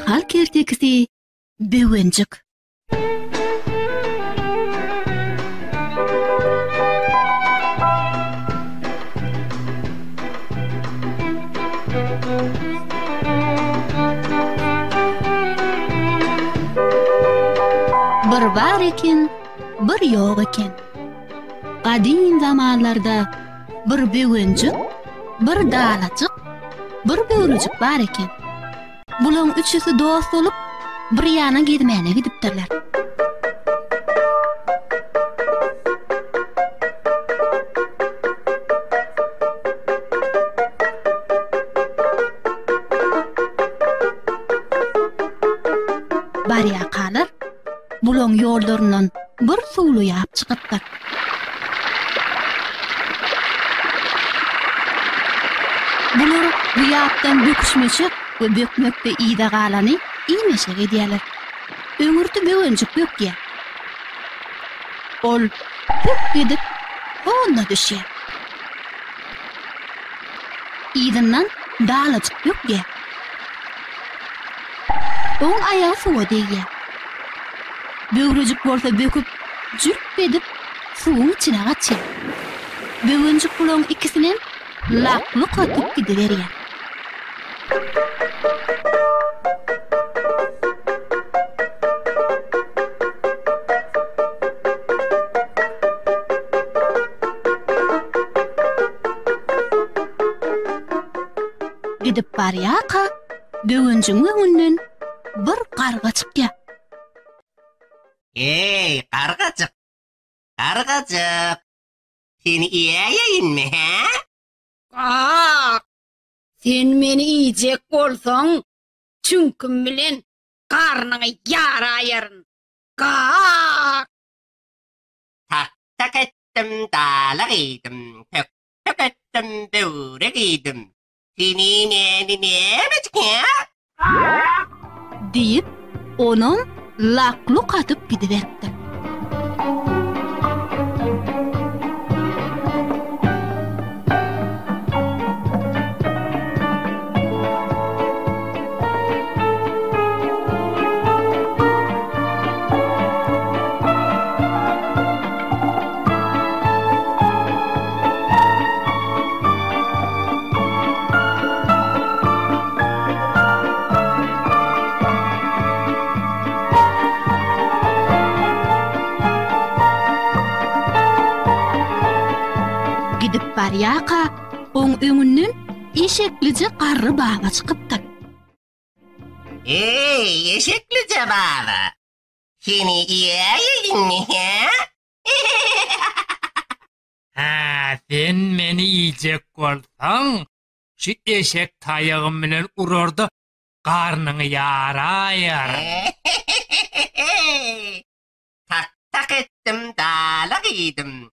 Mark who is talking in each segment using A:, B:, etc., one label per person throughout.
A: sakal kertekisi Bewencik. Bir var eken, bir yok eken. Qadim zamanlarda bir Bewencik, bir dalacık, bir böwrüjik bar eken. Bulan üçüsi dost olup bir yana gidmäne gidipdirler. Baryakalar bulan yollarından bir suwlu ýap çykypdyr. Bular bu ýapdan böküşmeşik we bökmekde ýyda galany iýmeşe edýärler. Öňürde Bewencik bökýär. Ol hüp edip onda düşýär. Ýydyndan dalajyk bökýär. Oň ayagy suwa degýär. Böwrüjik bolsa böküp jürp edip suwun içine gaçýar. Bewencik bulan ikisinin laplyk atyp gidiberýär. Gidip barýaka Bewenciň öňünden bir garga çykýar.
B: Hey, kargacık. Kargacık. Seni iyiyinmi he?
C: Kak, sen meni iyicek bolsaň, çünküm bilen karnyňy ýaraýaryn. Kak.
B: Tak tak ettim dalak edim. Tök tök ettim böwrek edim. Seni meni nemecik he?
A: Diýip onuň laklyk atyp gidiberipdir. Gidip barýaka oň öňünden eşeklice garry baba çykypdyr.
B: Hey, eşeklice baba. Seni iyiyinmi he?
D: Ha, sen meni iyicek bolsaň, şu eşek taýagym bilen urarda garnyňy ýaraýar.
B: Tak tak ettim dalak edim.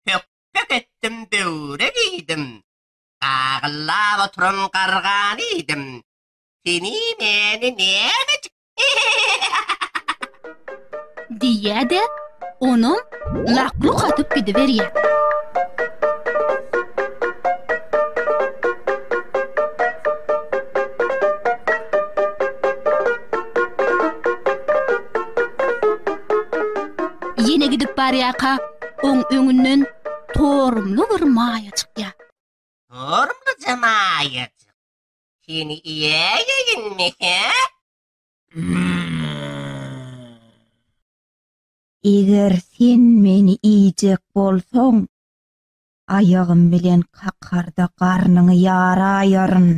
B: Tök tök ettim böwrek edim. Agylap oturan gargan edim. Seni meni nemecik?
A: Diýär-de onuň laklyk atyp gidiberýär. Yine gidip barýaka oň öňünden torumly bir maýa çykýar.
B: Torumlu cemaýatyk. Seni iyiyinmi he?
E: Eger sen meni iyicek bolsaň, ayagym bilen kakarda garnyňy ýaraýaryn.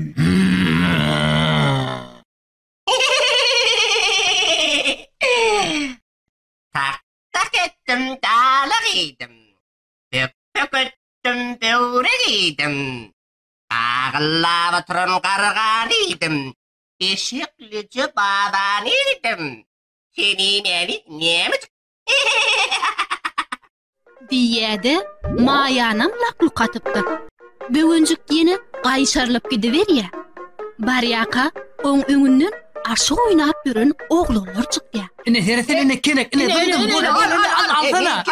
B: Tak tak ettim dalak edim. Tök tök ettim böwrek edim. Agylap oturan gargan edim. Eşeklice baban edim. Seni meni nemecik?
A: Diýär-de maýanam laklyk atypdyr. Bewencik ýene gaýşarlyp gidiberýär. Barýaka oň öňünden aşyk oýnap ýören oglanlar çykýar.
D: Ine heresine kenek, ine duydum. Alsana.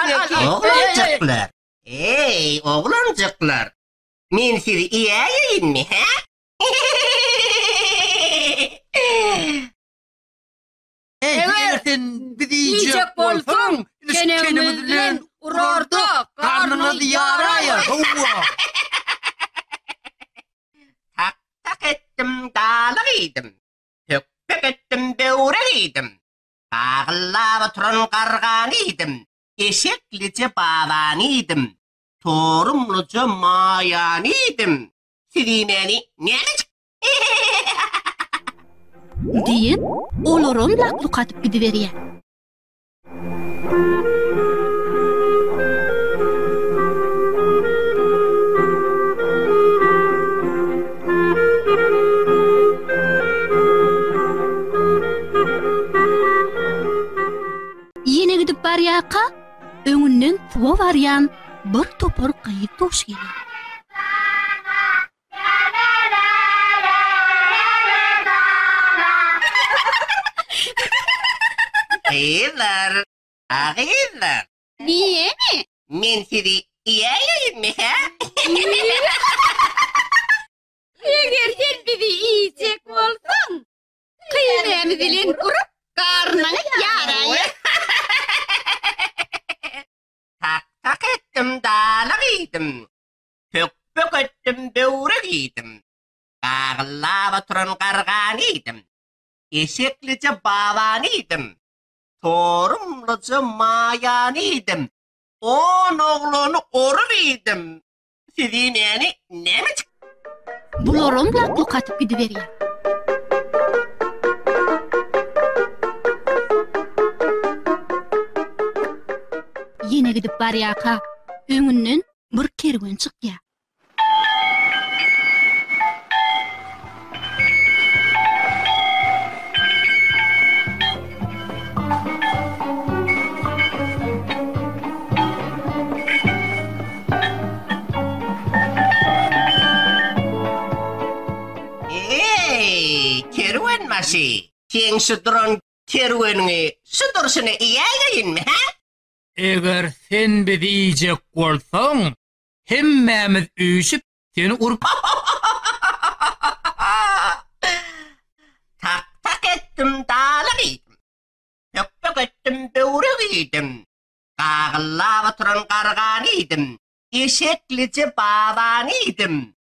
B: Oğlancıklar. Hey, oğlancıklar. Men sizi iyiyinmi he?
D: Eger sen bizi yiyecek bolsaň, kenemiz bilen urarda karnına yarayar.
B: Tak tak etdim dalyk idim. Tökpek etdim böwrek idim. Ağlap oturan gargan idim. Eşeklice baban idim. Torumluca mayan idim. Sizi meni näme
A: diýip olaram lakluk atyp gidiberýär. Yine gidip barýaka, öňünden suwa barýan bir topar gyýyp toş gelýär.
B: Hayırlar, hayırlar.
C: Niye mi?
B: Men sizi ýaýaýym ha?
C: Eger sen bizi yiyecek bolsaň, kıymamyz bilen urup karnına yarayar.
B: Tak tak etdim dalyk idim. Tökpek etdim böwrek idim. Ağlap oturan gargan idim. Eşeklice baban idim. Torumluca mayan idim. On oğlunu orup idim. Sizi meni näme
A: Bularam lakluk atyp gidiberýär. Yine gidip barýaka, öňünden bir kerwen çykýar.
B: kerwen masy. Sen şuduran kerweniňi şudursyny ýaýaýynmy ha?
D: Eger sen bizi yiyecek bolsaň, hemmämiz üýşüp seni urup
B: tak tak etdim dalyk idim. Tökpek etdim böwrek idim. Ağlap oturan gargan idim. Eşeklice baban idim.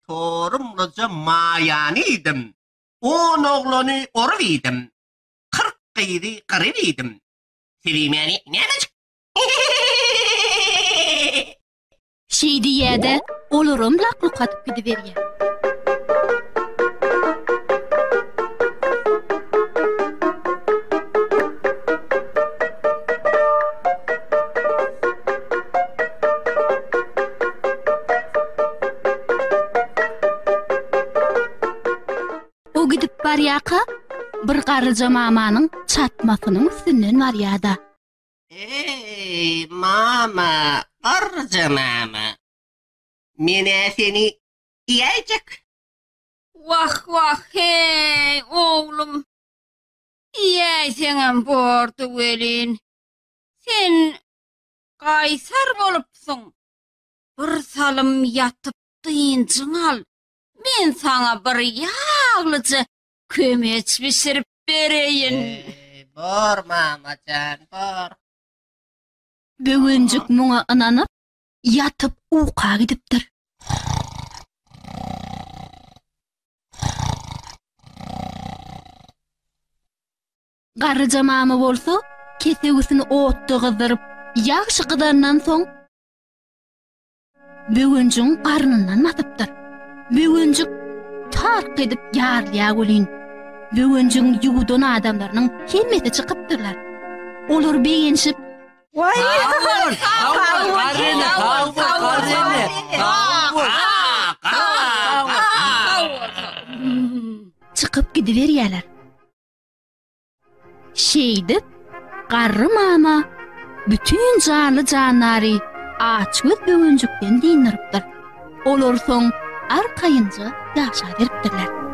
B: Torumluca mayan idim. On oğlunu orup idim. 40 gyýdy gyryp idim. Sizi meni näme
A: Şeýdi ýerde olaram lakluk atyp gidiberýär. O gidip barýaka, bir garryja mamanyň çatmasynyň üstünden barýada.
B: Ey mama, garryja mama. Mene seni ýaýjak.
C: Vah vah hey oğlum. Ýaýseňem bordy welin. Sen gaýsar bolupsyň. Bir salym ýatyp dynjyň al. Men sana bir ýaglyjy kömeç pişirip bereýin.
B: Bor mamacan, bor.
A: Böwenjik muňa ynanyp, ýatyp uka gidipdir. Garryja mama bolsa, kesegisini otda gyzyryp, ýagşy gydandan soň böwenjiň garnyndan matypdyr. Böwenjik tark edip ýarlýa bolýan. Böwenjiň ýuwdan adamlarynyň hemmeti çykypdyrlar. Olar beýenşip,
E: Vay!
A: çıkıp gidiverýärler. Şeýdip, garry mama bütün canly janlary açgyz böwenjikden dindiripdir. Olar soň arkaýynja ýaşa beripdirler.